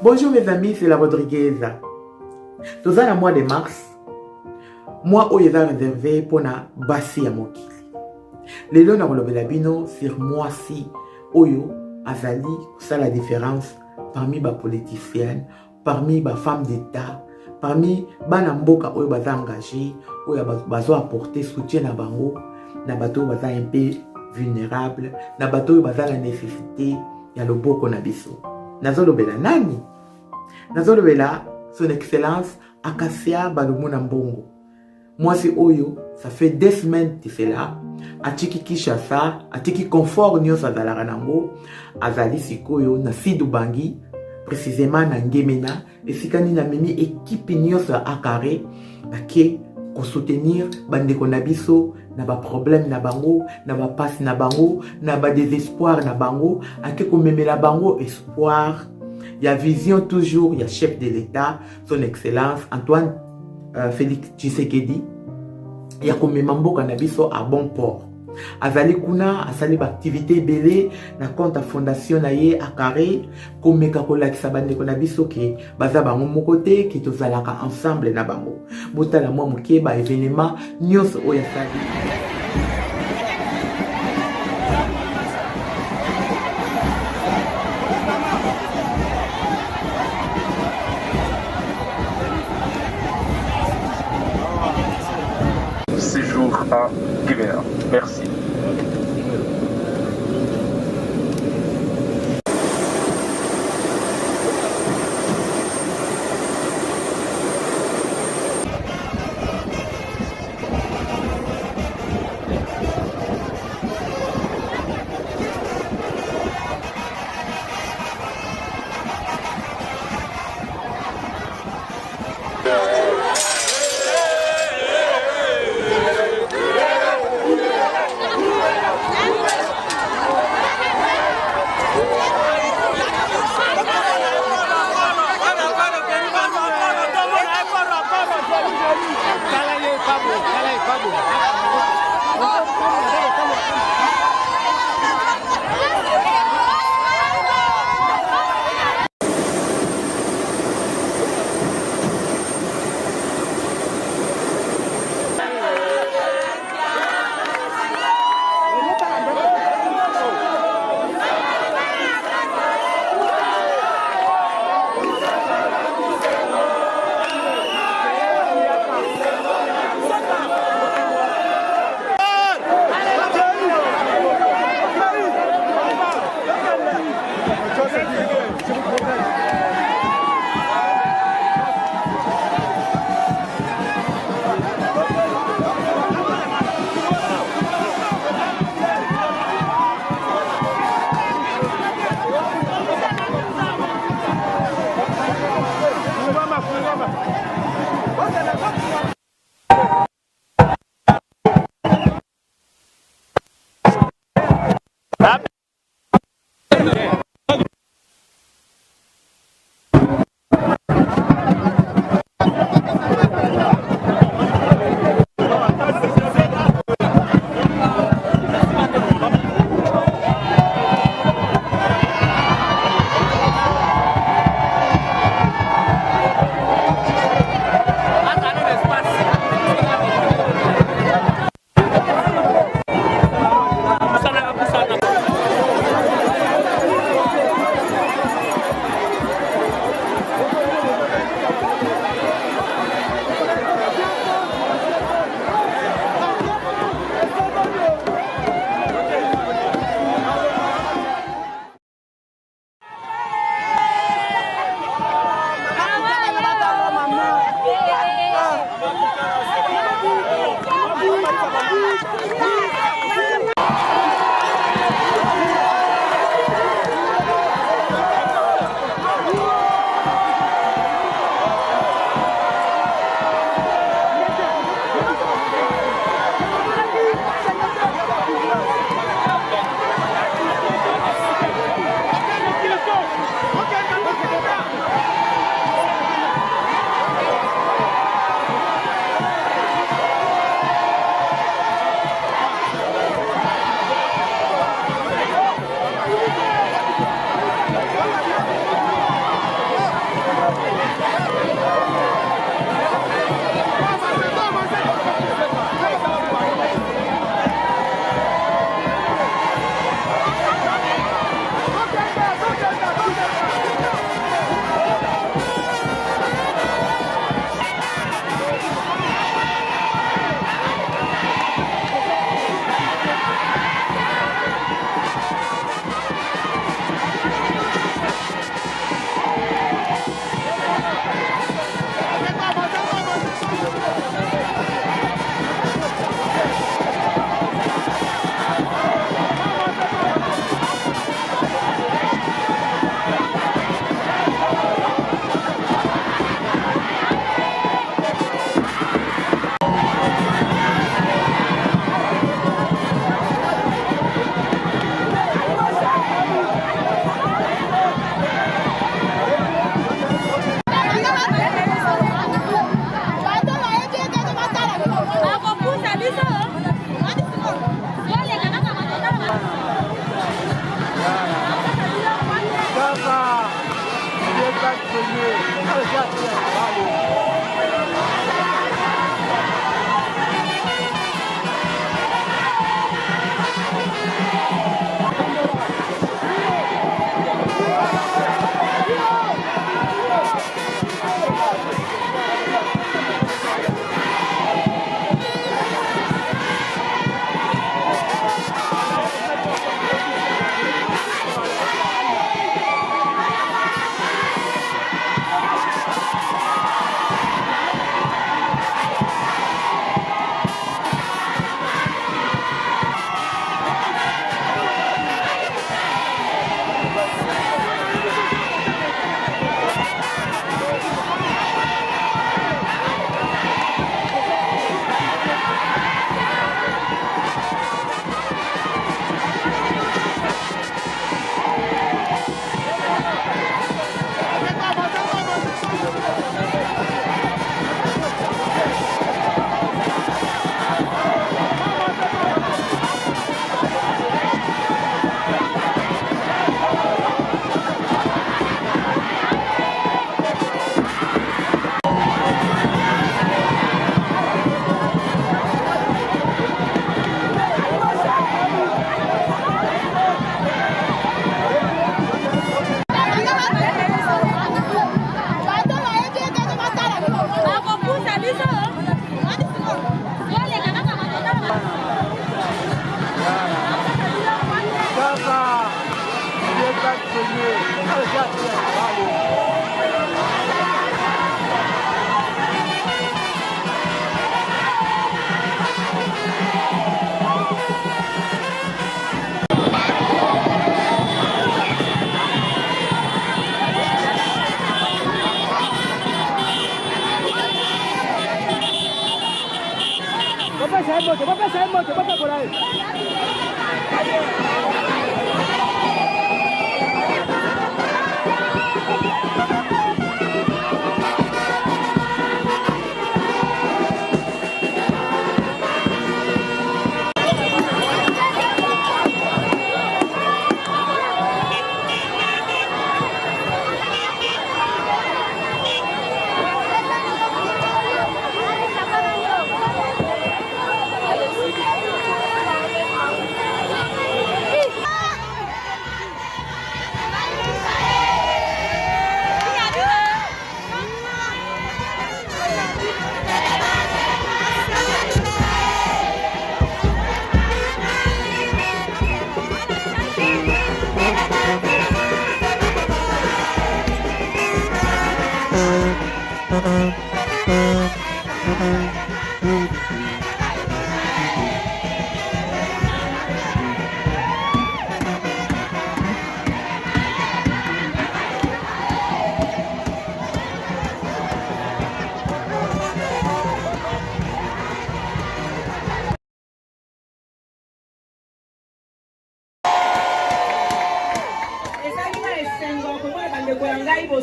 Bonjour mes amis, c'est la Rodriguez. Dans le mois de mars, moi où est réservé pour na basi ya mokili. Lelo na kolobela bino sur moi si oyo azali ça la différence parmi les politiciens, parmi les femmes d'État, parmi bana mboka oyo baza engagé, oyo bazo apporter soutien na bango, na bato baza un peu vulnérable, na bato baza la nécessité ya loboko na biso. Nazolobela nani? Nazolobela son excellence Akasia Balumuna Mbongo. Moi c'est Oyo, ça fait 2 semaines que c'est là. Atiki Kishasa, atiki confort nyo sa dalaranango, azali sikoyo na Sidubangi, précisément na Ngemena, et sikani na memi équipe nyo sa akare, bake ko soutenir bande konabiso na ba problème na bango, na ba passe na bango, na ba désespoir na bango, ake ko memela bango espoir. Il y a vision toujours, il y a chef de l'État, son excellence Antoine Félix Tshisekedi. Il y a comme mambo cannabiso à bon port. Azali kuna, asali activité belé, na compte fondation na ye à carré, comme mekakola ki sabande konabiso ki baza bango mokote, ki tozalaka ensemble na bango. Bota la mwa muke ba événement nyos oya sali. Séjour à Guinée. Merci.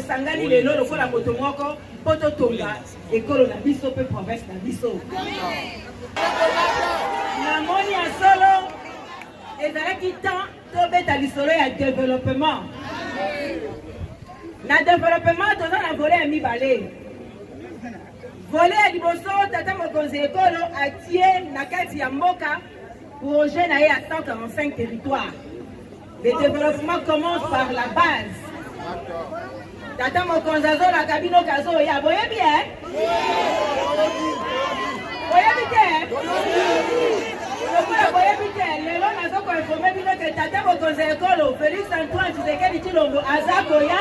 Sangani lelo lokola moto moko poto tonga ekolo na biso pe province na biso. Na moni ya solo ezalaki temps tobeta lisolo ya développement. Na développement toza na volet ya mibale. Volet ya liboso tata mokonzi ekolo atie na kati ya mboka projet na ye à 145 territoires. Le développement commence par la base. Tata mokonzi azola kabino kazo ya boyebi boyebi te lokola boyebi te lelo nazoko informe bino ke tata mokonzi ekolo Félix Antoine Tshisekedi Tshilombo aza koya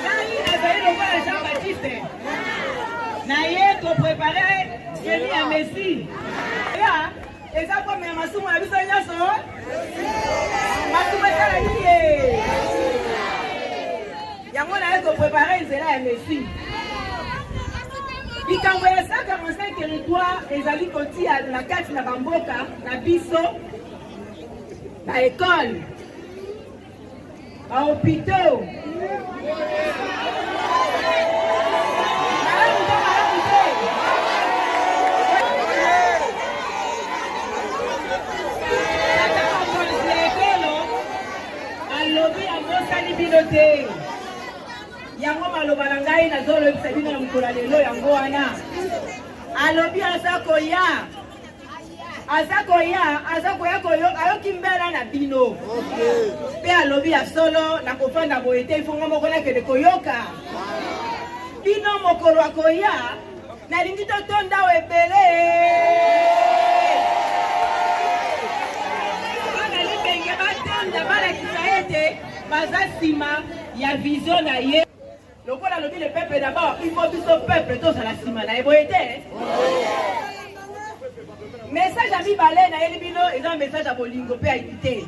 nani azali lokola Jean Baptiste na ye koprepare jemi ya Messi ya eza pome ya masumu na biso nyonso masumu esala nini yango na ye koprepare nzela ya Messi. Likambo ya 145 territoire ezali kotia na kati na bamboka na biso na ekole bahopitau alobi abosani bino te yango maloba na ngai nazolobisa bino na mokolo lelo yango wana alobi aza koya ayoki mbela na bino mpe alobi ya solo na kofanda boye te ifonga moko nakende koyoka bino mokolo akoya nalingi totonda ebele balakisa ete baza nsima ya vision na ye lokola alobi le peuple d'abord il faut biso peuple tozala nsima na ye boye te message ya mibale nayeli bino eza message ya bolingo mpe ya unité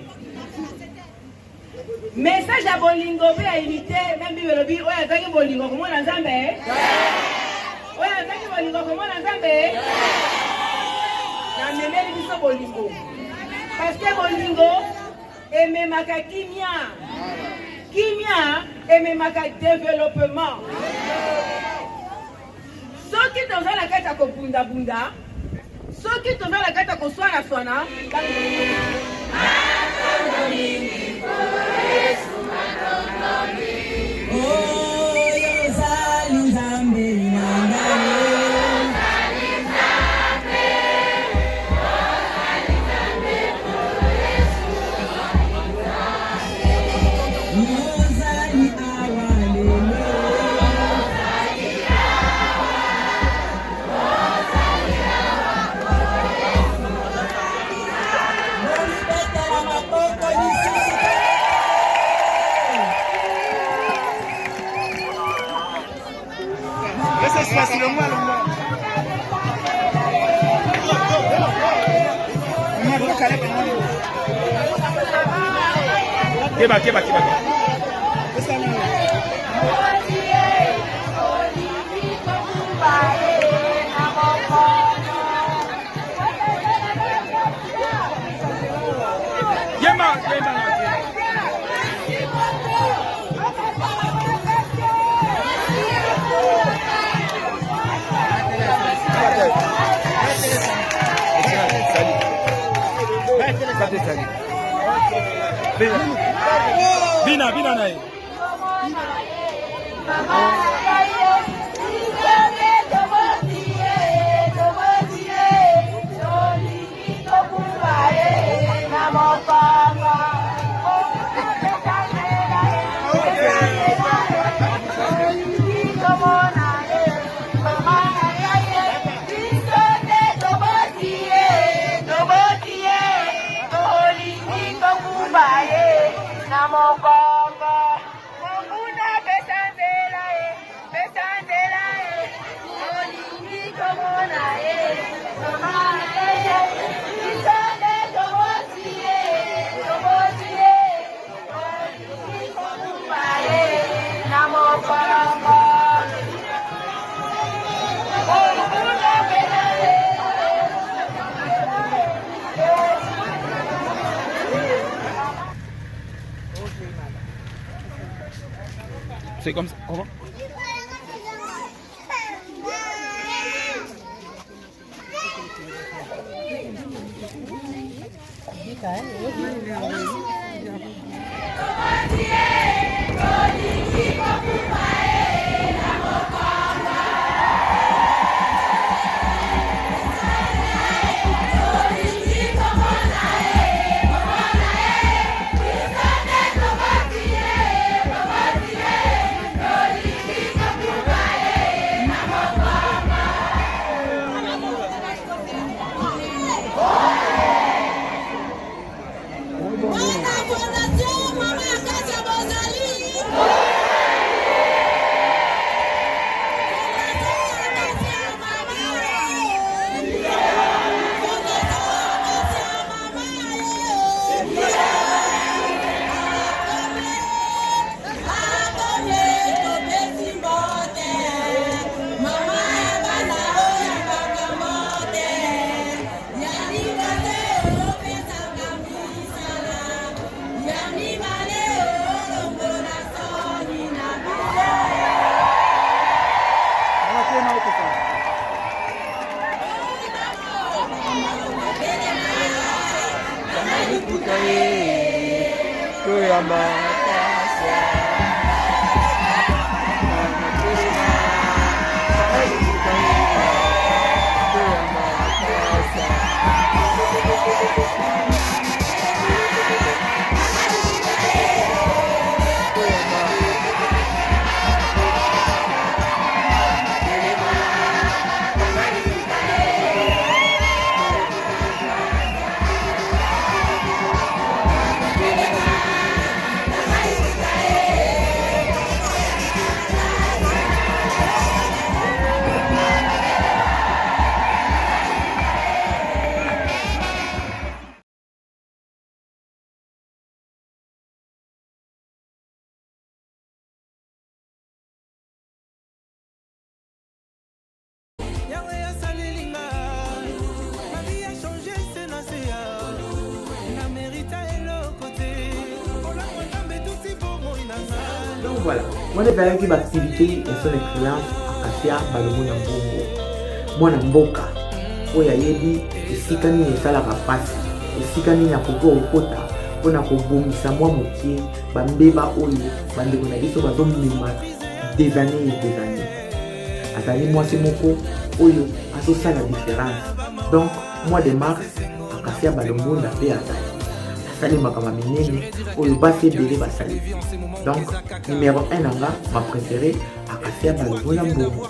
message ya bolingo mpe ya unité meme bible elobi oyo azangi bolingo komona nzambe oyo azangi bolingo komona nzambe namemeli biso bolingo parce que bolingo ememaka kimia ememaka développement soki toza na kati ya kobundabunda soki toza na kati ya koswana-swana Keba. Bina naye. C'est comme ça. Comment? Donc voilà, moi j'ai fait une activité et son expérience à Kassia Balomuna Mbongo. Moi na mboka, oya yebi esika nini esalaka pasi, esika nini akoko okota mpona kobongisa mwa mokie bambeba oyo bandeko na biso bazomema des années et des années. Azali mwasi moko oyo azosala différence. Donc mois de mars à Kassia Balomuna mpe azali asali makambo minene oyo basi ebele basali. Donc numéro 1 nanga ma préférée à Kassia Balomuna Mbongo.